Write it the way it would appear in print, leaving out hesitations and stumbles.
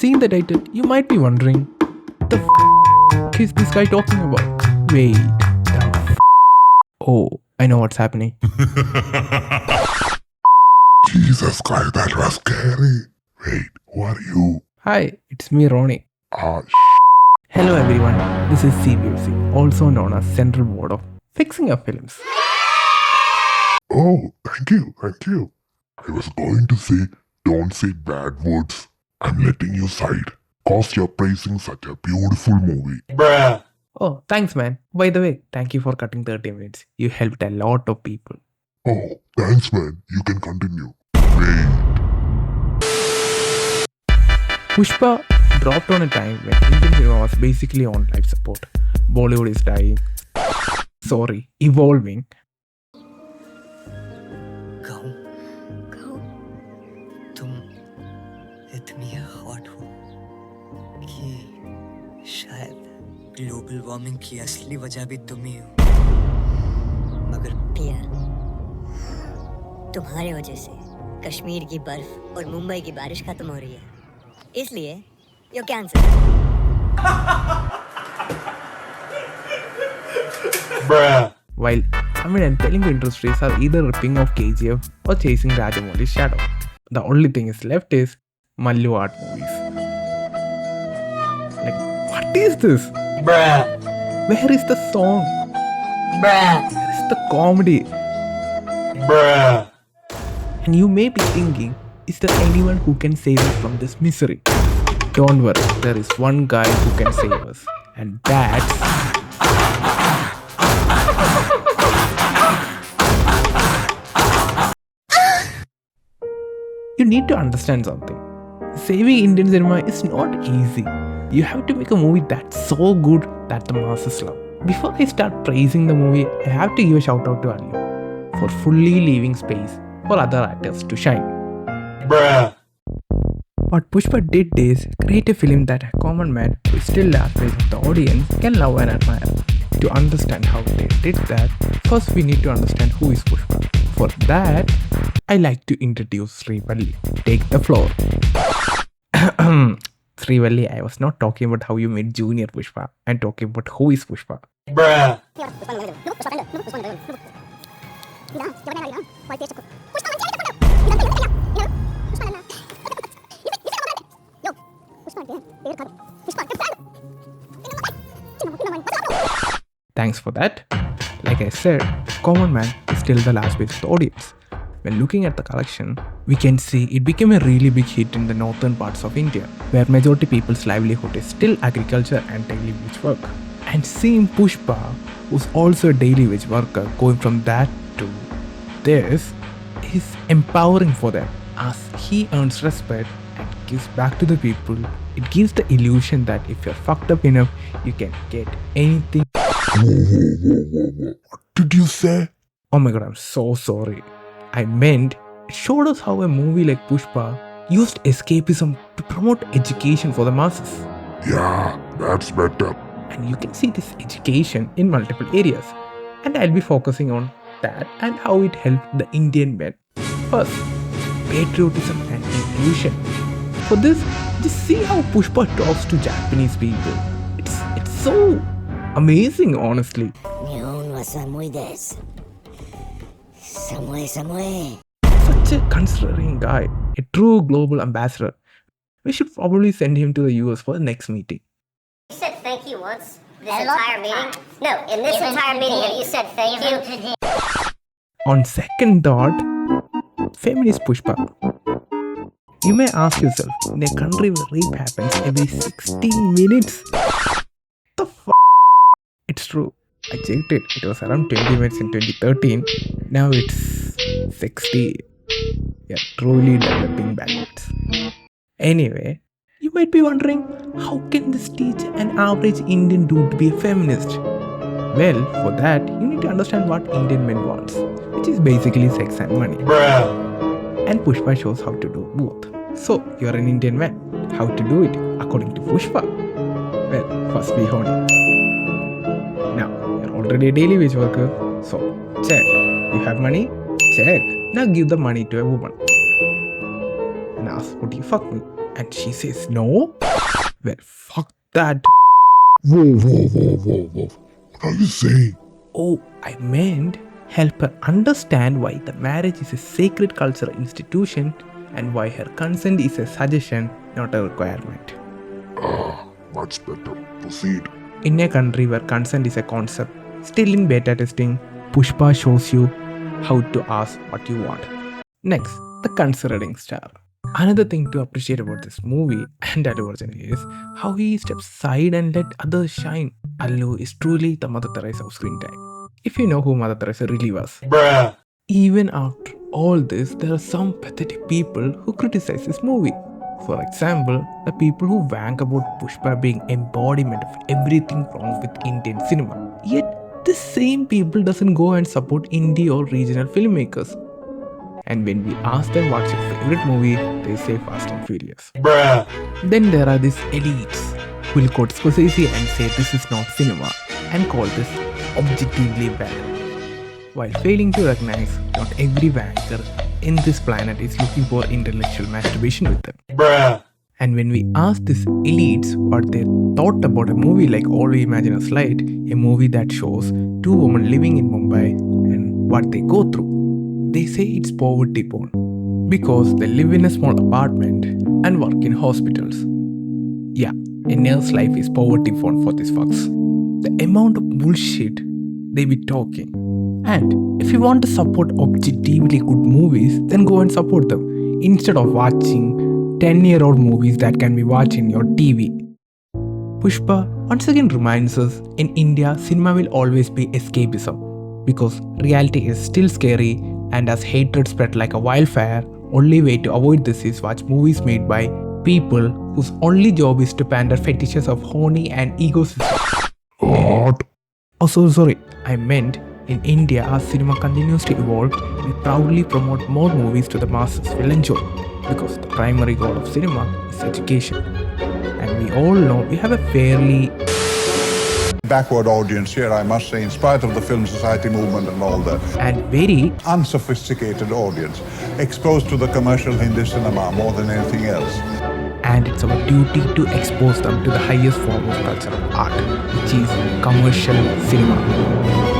seen the title, you might be wondering, the is this guy talking about? Wait, oh, I know what's happening. Jesus Christ, that was scary. Wait, who are you? Hi, it's me, Ronnie. Ah, Hello everyone, this is CBFC, also known as Central Board of Fixing Up Films. Oh, thank you. I was going to say, don't say bad words. I'm letting you side, cause you're praising such a beautiful movie. Oh, thanks man. By the way, thank you for cutting 30 minutes. You helped a lot of people. Oh, thanks man, you can continue. Wait, Pushpa dropped on a time when Indian cinema was basically on life support. Bollywood is dying. Sorry, evolving. कहूँ तुम इतनी hot हो कि शायद global warming की असली वजह भी तुम ही हो मगर पियर तुम्हारे वजह से कश्मीर की बर्फ और मुंबई की बारिश खत्म हो रही है इसलिए you cancer While Tamil and Telugu industries are either ripping off KGF or chasing Rajamouli's shadow. The only thing is left is Mallu art movies. Like, what is this? Where is the song? Where is the comedy? And you may be thinking, is there anyone who can save us from this misery? Don't worry, there is one guy who can save us. And that's... You need to understand something. Saving Indian cinema is not easy. You have to make a movie that's so good that the masses love. Before I start praising the movie, I have to give a shout out to Allu for fully leaving space for other actors to shine. What Pushpa did is create a film that a common man who is still laughs with the audience can love and admire. To understand how they did that, first we need to understand who is Pushpa. For that, I like to introduce Srivalli. Take the floor. Srivalli, I was not talking about how you made Junior Pushpa. I'm talking about who is Pushpa. Thanks for that. Like I said, Common Man is still the last base of the audience. When looking at the collection, we can see it became a really big hit in the northern parts of India, where majority people's livelihood is still agriculture and daily wage work. And seeing Pushpa, who's also a daily wage worker, going from that to this is empowering for them, as he earns respect and gives back to the people. It gives the illusion that if you're fucked up enough, you can get anything. Whoa. What did you say? Oh my god, I'm so sorry. I meant, it showed us how a movie like Pushpa used escapism to promote education for the masses. Yeah, that's better. And you can see this education in multiple areas. And I'll be focusing on that and how it helped the Indian men. First, patriotism and inclusion. For this, just see how Pushpa talks to Japanese people. It's so amazing, honestly. Such a considering guy, a true global ambassador. We should probably send him to the US for the next meeting. You said thank you once this entire meeting? No, in this entire meeting have you said thank you? On second thought, feminist Pushpa. You may ask yourself, in a country where rape happens every 16 minutes, the f***? It's true. I checked it. It was around 20 minutes in 2013. Now it's 60. Yeah, truly developing backwards. Anyway, you might be wondering, how can this teach an average Indian dude to be a feminist? Well, for that, you need to understand what Indian men wants, which is basically sex and money. And Pushpa shows how to do both. So, you're an Indian man. How to do it according to Pushpa? Well, first be honest. Now, you're already a daily wage worker, so check. You have money? Check. Now give the money to a woman and ask, would you fuck me? And she says no? Well, fuck that. Whoa. What are you saying? Oh, I meant help her understand why the marriage is a sacred cultural institution and why her consent is a suggestion, not a requirement. Much better. Proceed. In a country where consent is a concept, still in beta testing, Pushpa shows you how to ask what you want. Next, the considering star. Another thing to appreciate about this movie and Allu Arjun is how he steps aside and let others shine. Allu is truly the Mother Teresa of screen time. If you know who Mother Teresa really was. Bruh. Even after all this, there are some pathetic people who criticize this movie. For example, the people who wank about Pushpa being embodiment of everything wrong with Indian cinema. Yet, the same people doesn't go and support indie or regional filmmakers. And when we ask them what's your favorite movie, they say Fast and Furious. Bruh. Then there are these elites who will quote Scorsese and say this is not cinema and call this objectively bad, while failing to recognize not every wanker in this planet is looking for intellectual masturbation with them. Bruh. And when we ask these elites what they thought about a movie like All We Imagine Is Light, a movie that shows two women living in Mumbai and what they go through, they say it's poverty porn because they live in a small apartment and work in hospitals. Yeah, a nurse life is poverty porn for these fucks. The amount of bullshit they be talking. And if you want to support objectively good movies, then go and support them instead of watching 10-year-old movies that can be watched in your TV. Pushpa once again reminds us in India, cinema will always be escapism because reality is still scary, and as hatred spread like a wildfire, only way to avoid this is watch movies made by people whose only job is to pander fetishes of horny and ecosystem. What? Oh, so sorry. I meant in India, as cinema continues to evolve, we proudly promote more movies to the masses will enjoy because the primary goal of cinema is education. And we all know we have a fairly backward audience here, I must say, in spite of the film society movement and all that. and very Unsophisticated audience, exposed to the commercial Hindi cinema more than anything else. and it's our duty to expose them to the highest form of cultural art, which is commercial cinema.